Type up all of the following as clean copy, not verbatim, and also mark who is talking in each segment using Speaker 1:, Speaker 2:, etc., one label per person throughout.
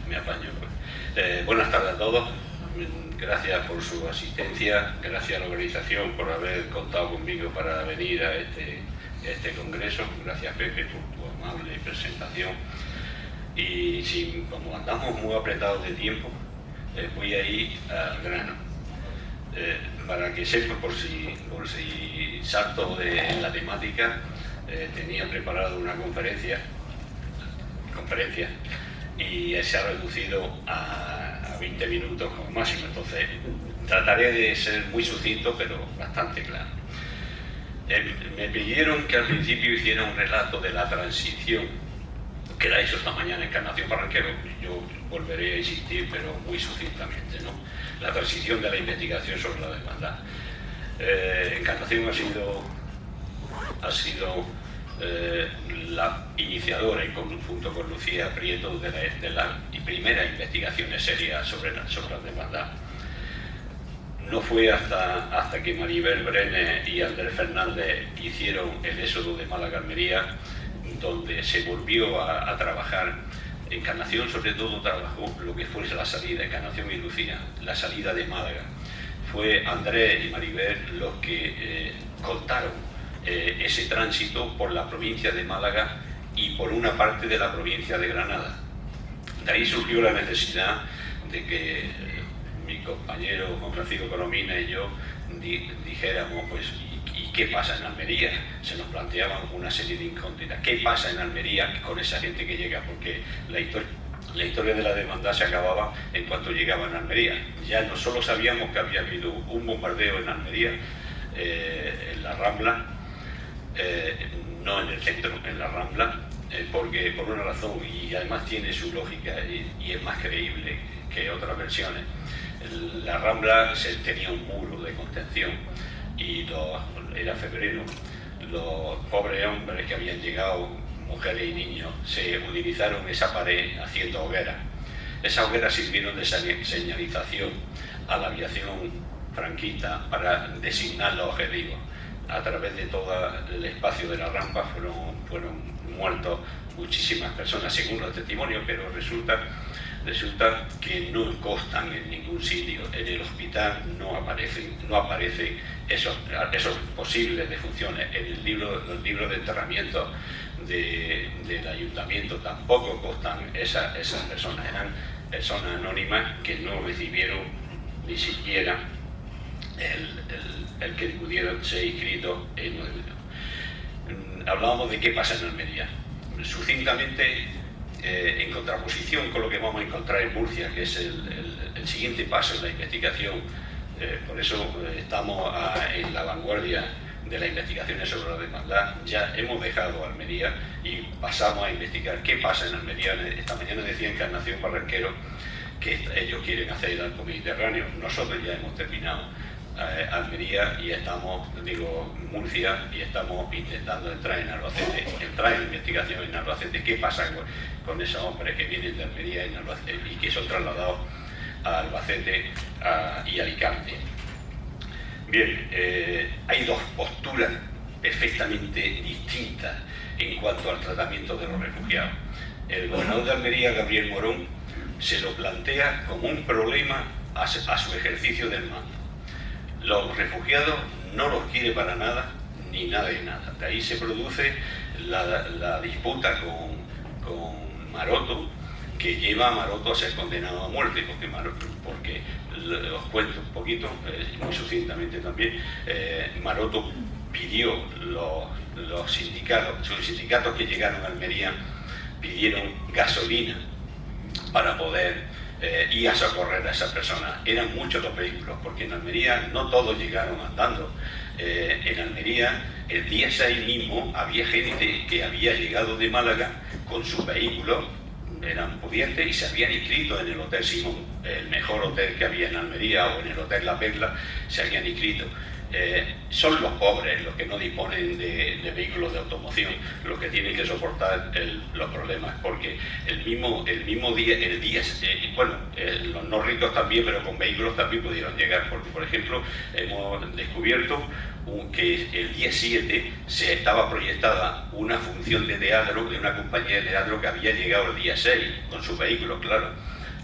Speaker 1: me apaño. Buenas tardes a todos. Gracias por su asistencia, gracias a la organización por haber contado conmigo para venir a este congreso. Gracias, Pepe, por tu amable presentación. Y como andamos muy apretados de tiempo, voy a ir al grano. Para que sepan, por si salto en la temática, tenía preparado una conferencia y se ha reducido a 20 minutos como máximo, entonces trataré de ser muy sucinto pero bastante claro. Me pidieron que al principio hiciera un relato de la transición, que la hizo esta mañana Encarnación Barranquero. Yo volveré a insistir pero muy sucintamente, ¿no? La transición de la investigación sobre la desigualdad. Encarnación ha sido la iniciadora, y junto con Lucía Prieto, de la primera investigaciones serias sobre la desigualdad. No fue hasta que Maribel Brenes y Andrés Fernández hicieron el éxodo de Málaga a Almería, donde se volvió a trabajar. Encarnación sobre todo trabajó lo que fuese la salida, Encarnación y Lucía, la salida de Málaga. Fue Andrés y Maribel los que contaron ese tránsito por la provincia de Málaga y por una parte de la provincia de Granada. De ahí surgió la necesidad de que mi compañero Juan Francisco Colomina y yo dijéramos, pues, ¿y qué pasa en Almería? Se nos planteaban una serie de incógnitas. ¿Qué pasa en Almería con esa gente que llega? Porque la historia de la demanda se acababa en cuanto llegaban a Almería. Ya no solo sabíamos que había habido un bombardeo en Almería, en la Rambla, no en el centro, en la Rambla, porque por una razón, y además tiene su lógica y es más creíble que otras versiones. La Rambla tenía un muro de contención y era febrero. Los pobres hombres que habían llegado, mujeres y niños, se utilizaron esa pared haciendo hogueras. Esas hogueras sirvieron de señalización a la aviación franquista para designar los objetivos. A través de todo el espacio de la rampa fueron muertos muchísimas personas, según los testimonios, pero resulta que no constan en ningún sitio. En el hospital no aparecen esos posibles defunciones. En los libros de enterramiento del ayuntamiento tampoco constan esas personas. Eran personas anónimas que no recibieron ni siquiera el que pudieron ser inscritos en un. Hablábamos de qué pasa en Almería. Sucintamente, en contraposición con lo que vamos a encontrar en Murcia, que es el siguiente paso en la investigación. Por eso estamos en la vanguardia de las investigaciones sobre la desigualdad. Ya hemos dejado Almería y pasamos a investigar qué pasa en Almería. Esta mañana decía Encarnación Barranquero que ellos quieren hacer el arco mediterráneo. Nosotros ya hemos terminado Almería y Murcia, y estamos intentando entrar en Albacete, entrar en investigación en Albacete. ¿Qué pasa con esos hombres que vienen de Almería y que son trasladados a Albacete y Alicante? Bien, hay dos posturas perfectamente distintas en cuanto al tratamiento de los refugiados. El gobernador de Almería, Gabriel Morón, se lo plantea como un problema a su ejercicio del mando. Los refugiados no los quiere para nada, ni nada de nada. De ahí se produce la disputa con Maroto, que lleva a Maroto a ser condenado a muerte, porque os cuento un poquito, muy sucintamente también. Maroto pidió sus sindicatos que llegaron a Almería pidieron gasolina para poder ir a socorrer a esas personas. Eran muchos los vehículos, porque en Almería no todos llegaron andando. En Almería, el día 6 mismo, había gente que había llegado de Málaga con sus vehículos, eran pudientes y se habían inscrito en el Hotel Simón, el mejor hotel que había en Almería, o en el Hotel La Perla, se habían inscrito. Son los pobres los que no disponen de vehículos de automoción los que tienen que soportar los problemas, porque el mismo día, los no ricos también, pero con vehículos también pudieron llegar, porque por ejemplo hemos descubierto que el día 7 se estaba proyectada una función de teatro de una compañía de teatro que había llegado el día 6 con sus vehículos, claro.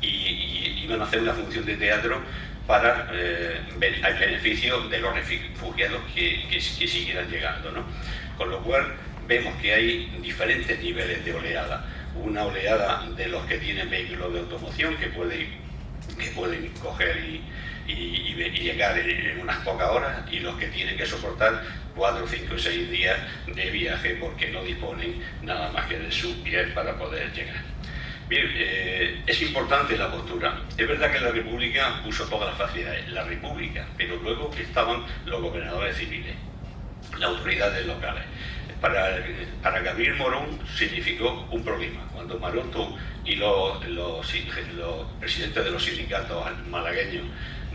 Speaker 1: y iban a hacer una función de teatro para el beneficio de los refugiados que siguieran llegando, ¿no? Con lo cual vemos que hay diferentes niveles de oleada. Una oleada de los que tienen vehículos de automoción que pueden coger y llegar en unas pocas horas, y los que tienen que soportar 4, 5 o 6 días de viaje porque no disponen nada más que de sus pies para poder llegar. Bien, es importante la postura. Es verdad que la República puso todas las facilidades, la República, pero luego estaban los gobernadores civiles, las autoridades locales. Para Gabriel Morón significó un problema. Cuando Maroto y los presidentes de los sindicatos malagueños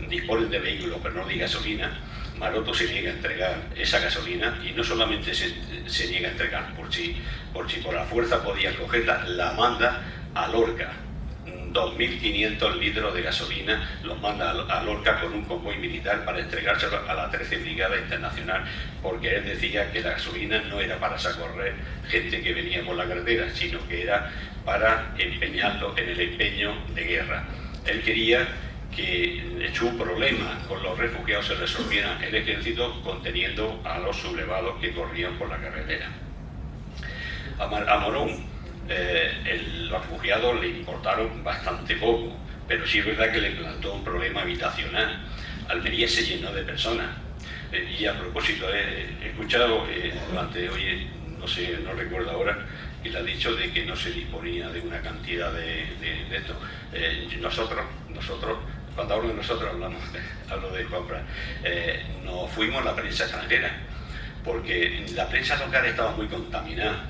Speaker 1: disponen de vehículos pero no de gasolina, Maroto se niega a entregar esa gasolina, y no solamente se niega a entregar por si por la fuerza podía cogerla, la manda a Lorca. 2.500 litros de gasolina los manda a Lorca con un convoy militar para entregárselo a la 13 Brigada Internacional, porque él decía que la gasolina no era para socorrer gente que venía por la carretera, sino que era para empeñarlo en el empeño de guerra. Él quería que su problema con los refugiados se resolviera el ejército conteniendo a los sublevados que corrían por la carretera. A Morón los refugiados le importaron bastante poco, pero sí es verdad que le plantó un problema habitacional. Almería se llenó de personas. Y a propósito, he escuchado durante hoy, no recuerdo ahora, que le ha dicho de que no se disponía de una cantidad de esto. Nosotros, cuando hablo de nosotros, hablo de compras, nos fuimos a la prensa extranjera, porque la prensa local estaba muy contaminada.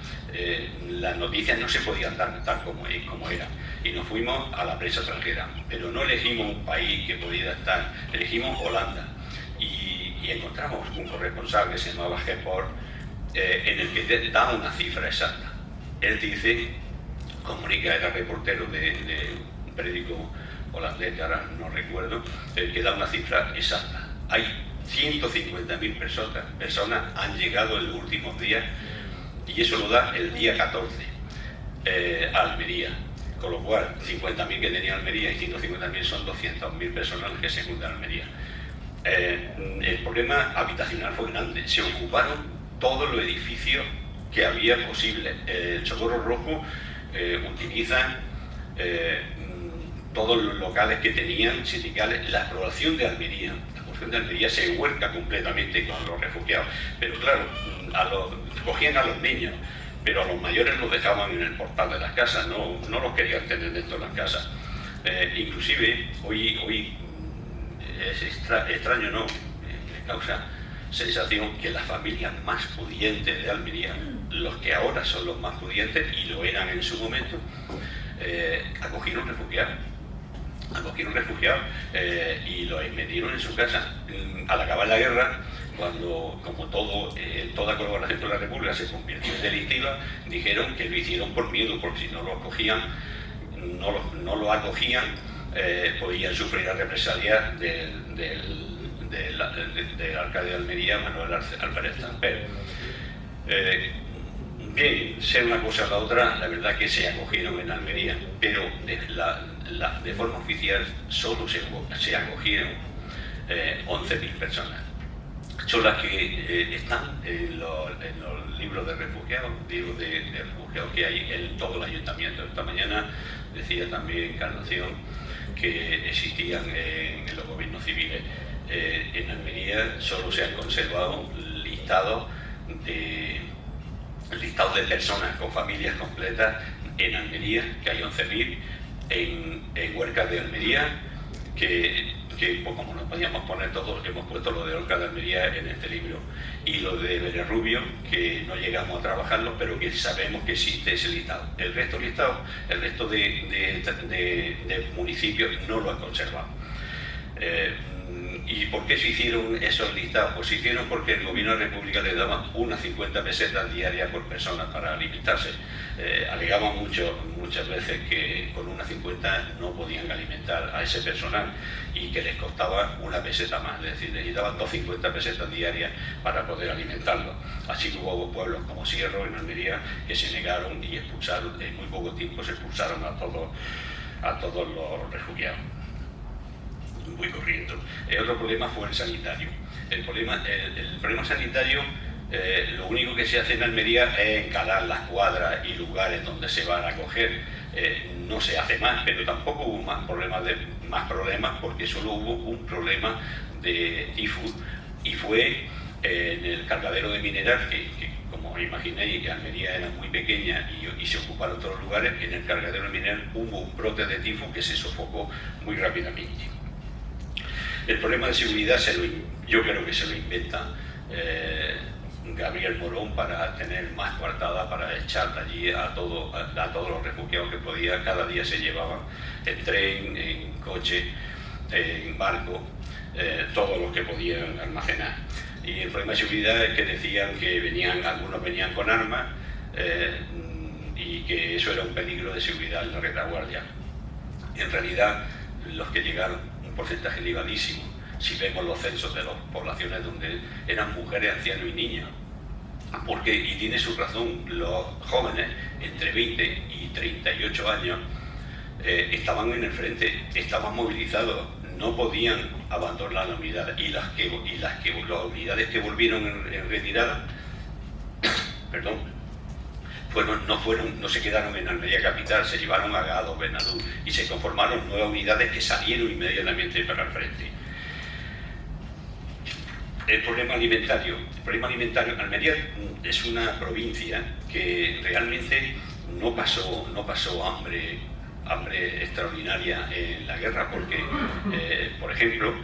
Speaker 1: Las noticias no se podían dar tal como eran, y nos fuimos a la prensa extranjera, pero no elegimos un país que pudiera estar, elegimos Holanda, y encontramos un corresponsal que se llamaba Geport, en el que da una cifra exacta. Él dice, comunica, era reportero de un periódico holandés que ahora no recuerdo, que da una cifra exacta. Hay 150.000 personas han llegado en los últimos días, y eso lo da el día 14 a Almería, con lo cual 50.000 que tenía Almería y 150.000 son 200.000 personas que se juntan a Almería. El problema habitacional fue grande, se ocuparon todos los edificios que había posible. El Socorro Rojo utiliza todos los locales que tenían sindicales. La población de Almería se huerca completamente con los refugiados, pero claro, cogían a los niños, pero a los mayores los dejaban en el portal de las casas, no los querían tener dentro de las casas. Inclusive hoy es extraño, ¿no? Me causa sensación que las familias más pudientes de Almería, los que ahora son los más pudientes y lo eran en su momento, acogieron refugiados y los metieron en su casa. Al acabar la guerra, cuando, como toda colaboración con la República se convirtió en delictiva, dijeron que lo hicieron por miedo, porque si no lo acogían, podían sufrir las represalias del alcalde de Almería, Manuel Álvarez Samper. Bien, sea una cosa o la otra, la verdad que se acogieron en Almería, pero de forma oficial solo se acogieron 11.000 personas. Son las que están en los libros de refugiados, que hay en todo el ayuntamiento. Esta mañana decía también Encarnación que existían en los gobiernos civiles. En Almería solo se han conservado listados de personas con familias completas en Almería, que hay 11.000, en Huercas de Almería, que pues, como no podíamos poner todos, hemos puesto lo de Huercas de Almería en este libro, y lo de Bererrubio, que no llegamos a trabajarlo, pero que sabemos que existe ese listado. El resto de municipios no lo han conservado. ¿Y por qué se hicieron esos listados? Pues se hicieron porque el gobierno de la República le daba unas 50 pesetas diarias por persona para alimentarse. Alegaban muchas veces que con unas 50 no podían alimentar a ese personal y que les costaba una peseta más, es decir, necesitaban 250 pesetas diarias para poder alimentarlo. Así que hubo pueblos como Sierro, en Almería, que se negaron y expulsaron, en muy poco tiempo se expulsaron a todos a todos los refugiados. Voy corriendo. El otro problema fue el sanitario. El problema sanitario, lo único que se hace en Almería es encalar las cuadras y lugares donde se van a acoger. No se hace más, pero tampoco hubo más problemas porque solo hubo un problema de tifus, y fue en el cargadero de Mineral, que como imagináis, que Almería era muy pequeña y se ocuparon todos los lugares. En el cargadero de Mineral hubo un brote de tifus que se sofocó muy rápidamente. El problema de seguridad yo creo que se lo inventa Gabriel Morón para tener más coartada, para echar de allí a todos los refugiados que podía. Cada día se llevaban en tren, en coche, en barco, todos los que podían almacenar. Y el problema de seguridad es que decían que algunos venían con armas y que eso era un peligro de seguridad en la retaguardia. En realidad, los que llegaron, un porcentaje elevadísimo, si vemos los censos de las poblaciones donde eran mujeres, ancianos y niños. Porque, y tiene su razón, los jóvenes entre 20 y 38 años estaban en el frente, estaban movilizados, no podían abandonar la unidad, y las unidades que volvieron en retirada, perdón, no se quedaron en Almería capital, se llevaron a Gado, Benadú, y se conformaron nuevas unidades que salieron inmediatamente para el frente. El problema alimentario. Almería es una provincia que realmente no pasó hambre extraordinaria en la guerra, porque, por ejemplo,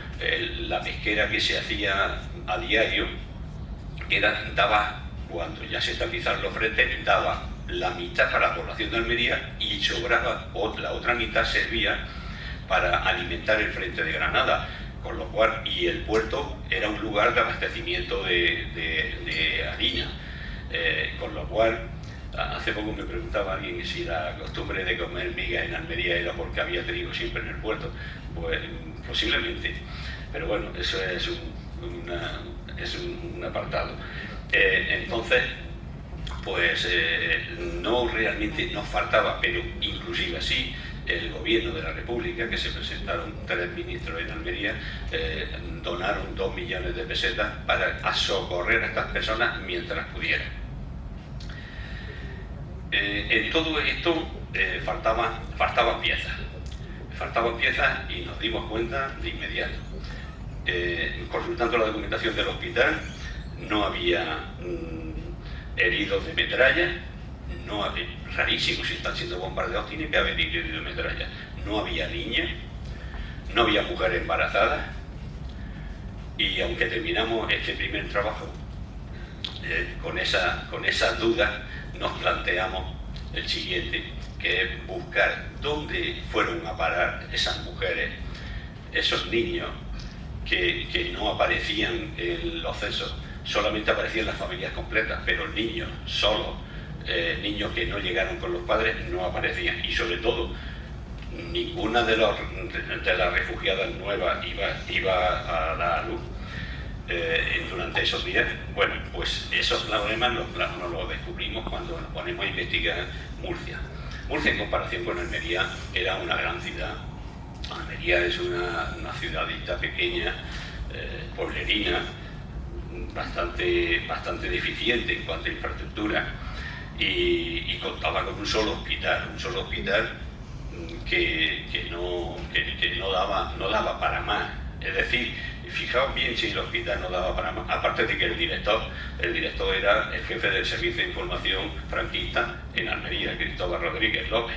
Speaker 1: la pesquera que se hacía a diario daba, cuando ya se estabilizaron los frentes, daba la mitad para la población de Almería y sobraba, la otra mitad servía para alimentar el frente de Granada. Con lo cual, y el puerto era un lugar de abastecimiento de harina, con lo cual, hace poco me preguntaba alguien si la costumbre de comer migas en Almería era porque había trigo siempre en el puerto. Pues posiblemente, pero bueno, eso es un apartado. Entonces, pues no realmente nos faltaba, pero inclusive así, el gobierno de la República, que se presentaron 3 ministros en Almería, donaron 2 millones de pesetas para socorrer a estas personas mientras pudieran. En todo esto faltaban piezas y nos dimos cuenta de inmediato. Consultando la documentación del hospital, no había heridos de metralla. Rarísimo, si están siendo bombardeados, tiene que haber heridos de metralla. No había niñas, no había mujeres embarazadas, y aunque terminamos este primer trabajo con esas dudas, nos planteamos el siguiente, que es buscar dónde fueron a parar esas mujeres, esos niños que no aparecían en los censos, solamente aparecían las familias completas, pero niños solos, niños que no llegaron con los padres, no aparecían. Y sobre todo, ninguna de las refugiadas nuevas iba a dar luz durante esos días. Bueno, pues esos problemas nos los descubrimos cuando nos ponemos a investigar Murcia. Murcia, en comparación con Almería, era una gran ciudad. Almería es una ciudadita pequeña, pueblerina, bastante deficiente en cuanto a infraestructura, y contaba con un solo hospital que no daba para más. Es decir, fijaos bien si el hospital no daba para más, aparte de que el director era el jefe del Servicio de Información franquista en Almería, Cristóbal Rodríguez López,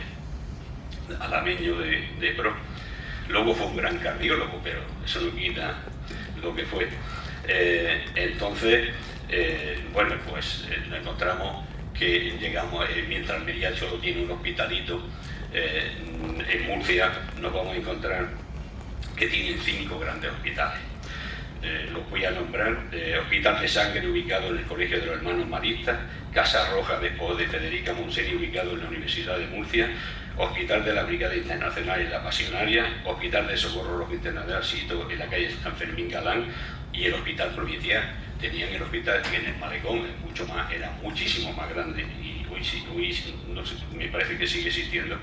Speaker 1: alameño de pro. Luego fue un gran cardiólogo, pero eso no quita lo que fue. Entonces, bueno, pues nos encontramos que llegamos, mientras Almería solo tiene un hospitalito, en Murcia nos vamos a encontrar que tienen 5 grandes hospitales. Los voy a nombrar: Hospital de Sangre, ubicado en el Colegio de los Hermanos Maristas; Casa Roja de Federica Montseny, ubicado en la Universidad de Murcia; Hospital de la Brigada Internacional en la Pasionaria; Hospital de Socorro Rojo Internacional, sito en la calle San Fermín Galán; y el Hospital Provincial. Tenían el hospital en el Malecón, era muchísimo más grande, y hoy no sé, me parece que sigue existiendo.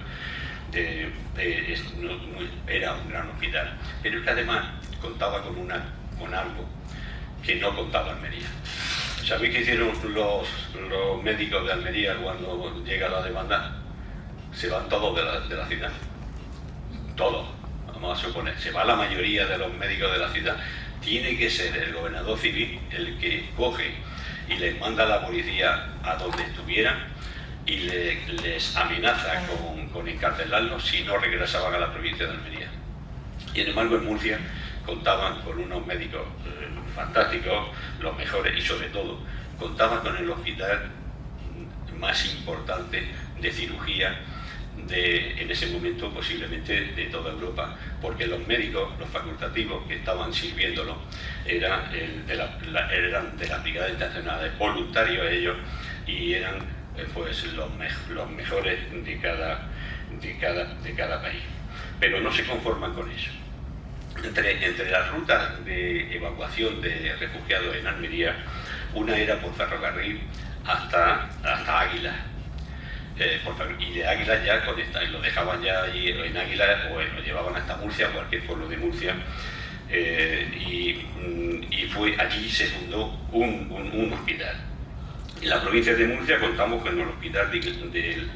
Speaker 1: era un gran hospital, pero que además contaba con algo que no contaba Almería. ¿Sabéis qué hicieron los médicos de Almería cuando llega la demanda? Se van todos de la ciudad. Todos, vamos a suponer. Se va la mayoría de los médicos de la ciudad. Tiene que ser el gobernador civil el que coge y les manda a la policía a donde estuvieran y les amenaza con encarcelarlos si no regresaban a la provincia de Almería. Y sin embargo en Murcia contaban con unos médicos fantásticos, los mejores, y sobre todo contaban con el hospital más importante de cirugía en ese momento posiblemente de toda Europa, porque los médicos, los facultativos que estaban sirviéndolo eran de las brigadas internacionales, voluntarios ellos, y eran pues los mejores de cada país. Pero no se conforman con eso. Entre las rutas de evacuación de refugiados en Almería, una era por ferrocarril hasta Águilas. Y de Águilas ya lo dejaban ya allí en Águilas o lo llevaban hasta Murcia, cualquier pueblo de Murcia, y fue allí se fundó un hospital. En la provincia de Murcia contamos con el hospital del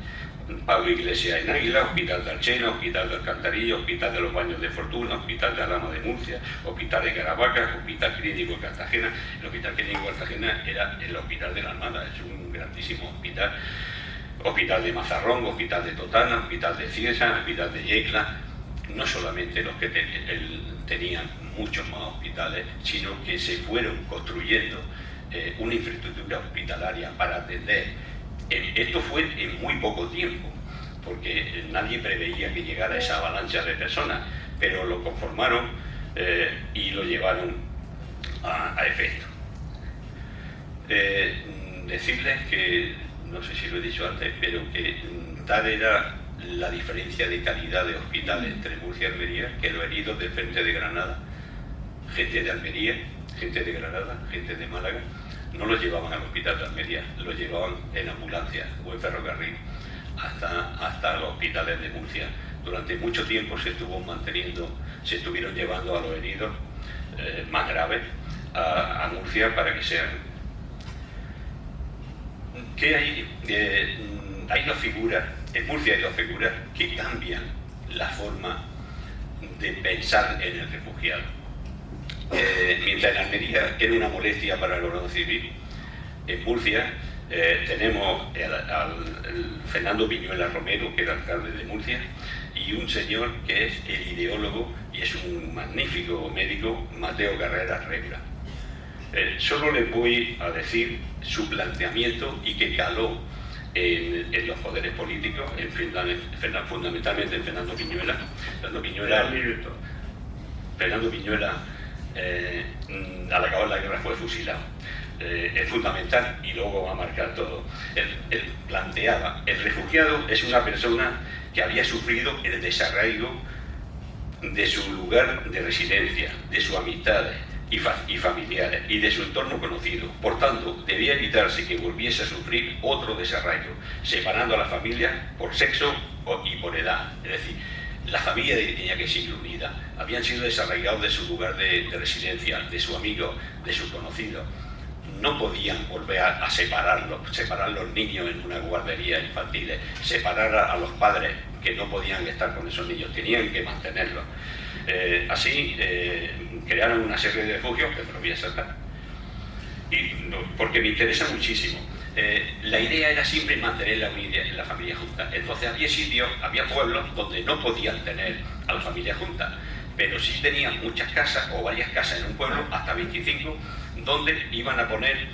Speaker 1: Pablo Iglesias en Águila, hospital de Alchena, hospital de Alcantarilla, hospital de los Baños de Fortuna, hospital de Alhama de Murcia, hospital de Caravaca, hospital clínico de Cartagena. El hospital clínico de Cartagena era el hospital de la Armada, es un grandísimo hospital. Hospital de Mazarrón, hospital de Totana, hospital de Cieza, hospital de Yecla. No solamente los que tenían muchos más hospitales, sino que se fueron construyendo una infraestructura hospitalaria para atender. Esto fue en muy poco tiempo, porque nadie preveía que llegara esa avalancha de personas, pero lo conformaron y lo llevaron a efecto. Decirles que, no sé si lo he dicho antes, pero que tal era la diferencia de calidad de hospitales entre Murcia y Almería, que los heridos del frente de Granada, gente de Almería, gente de Granada, gente de Málaga, no los llevaban al hospital de Almería, los llevaban en ambulancia o en ferrocarril hasta los hospitales de Murcia. Durante mucho tiempo se estuvieron llevando a los heridos más graves a Murcia para que sean. ¿Qué hay? Hay dos figuras, en Murcia hay dos figuras que cambian la forma de pensar en el refugiado. Mientras en Almería era una molestia para el orden civil, en Murcia tenemos al Fernando Viñuela Romero, que era alcalde de Murcia, y un señor que es el ideólogo y es un magnífico médico, Mateo Carreras Regla. Solo les voy a decir su planteamiento y que caló en los poderes políticos, fundamentalmente en Fernando Viñuela. Fernando Viñuela al acabar la guerra fue fusilado. Es fundamental y luego va a marcar todo. Él planteaba, el refugiado es una persona que había sufrido el desarraigo de su lugar de residencia, de sus amistades y familiares y de su entorno conocido. Por tanto, debía evitarse que volviese a sufrir otro desarraigo, separando a la familia por sexo y por edad. Es decir, la familia tenía que ser unida. Habían sido desarraigados de su lugar de residencia, de sus amigos, de sus conocidos. No podían volver a separar los niños en una guardería infantil, separar a los padres que no podían estar con esos niños, tenían que mantenerlos. Así crearon una serie de refugios que me lo voy a saltar, porque me interesa muchísimo. La idea era siempre mantener la familia junta. Entonces había pueblos donde no podían tener a la familia junta, pero sí tenían muchas casas o varias casas en un pueblo, hasta 25, donde iban a poner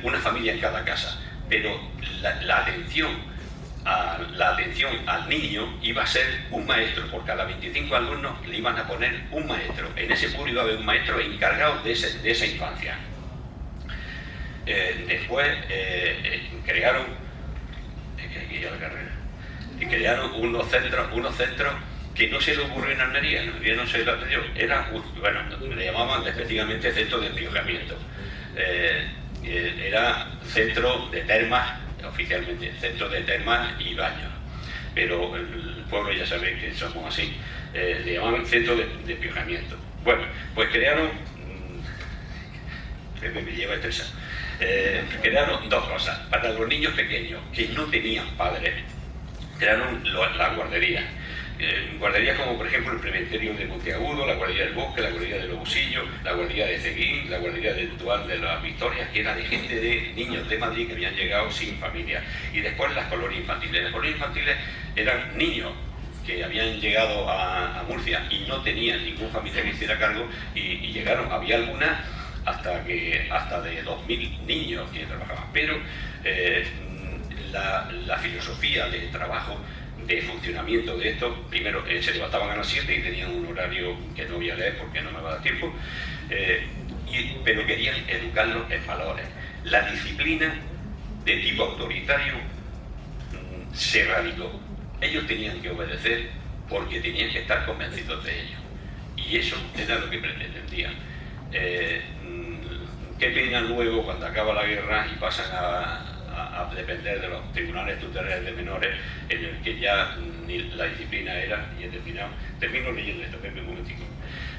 Speaker 1: una familia en cada casa. Pero la atención al niño iba a ser un maestro. Por cada 25 alumnos le iban a poner un maestro. En ese pueblo iba a haber un maestro encargado de esa infancia. Después crearon unos centros que no se le ocurrió en Almería. En Almería no se le atendió. Le llamaban despectivamente centro de empiojamiento. Era centro de termas, oficialmente, centro de termas y baños. pero el pueblo ya sabe que somos así. Le llamaban centro de piojamiento. Bueno, pues crearon, me lleva a estresar, crearon dos cosas. Para los niños pequeños que no tenían padres, crearon las guarderías. Guarderías como por ejemplo el Prementerio de Monteagudo, la guardería del Bosque, la guardería de Lobusillo, la guardería de Ceguín, la guardería del Tuán de las Victorias, que era de gente, de niños de Madrid que habían llegado sin familia. Y después las colonias infantiles. Las colonias infantiles eran niños que habían llegado a Murcia y no tenían ningún familiar que hiciera cargo, y llegaron, había algunas hasta de 2000 niños que trabajaban. Pero la filosofía de trabajo, de funcionamiento de esto, primero se levantaban a las 7 y tenían un horario que no voy a leer porque no me va a dar tiempo, pero querían educarlos en valores. La disciplina de tipo autoritario se radicó. Ellos tenían que obedecer porque tenían que estar convencidos de ello, y eso era lo que pretendían. Qué pena luego cuando acaba la guerra y pasan a depender de los tribunales tutelares de menores, en el que ya ni la disciplina era, y he termino leyendo esto, un momentico.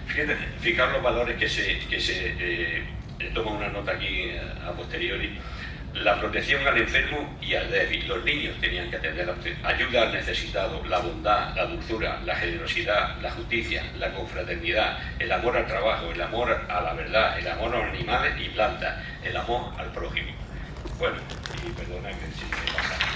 Speaker 1: Fíjate, fijar los valores que se toma una nota aquí a posteriori. La protección al enfermo y al débil. Los niños tenían que atender ayuda al necesitado, la bondad, la dulzura, la generosidad, la justicia, la confraternidad, el amor al trabajo, el amor a la verdad, el amor a los animales y plantas, el amor al prójimo. Bueno, y perdona que si me pasa.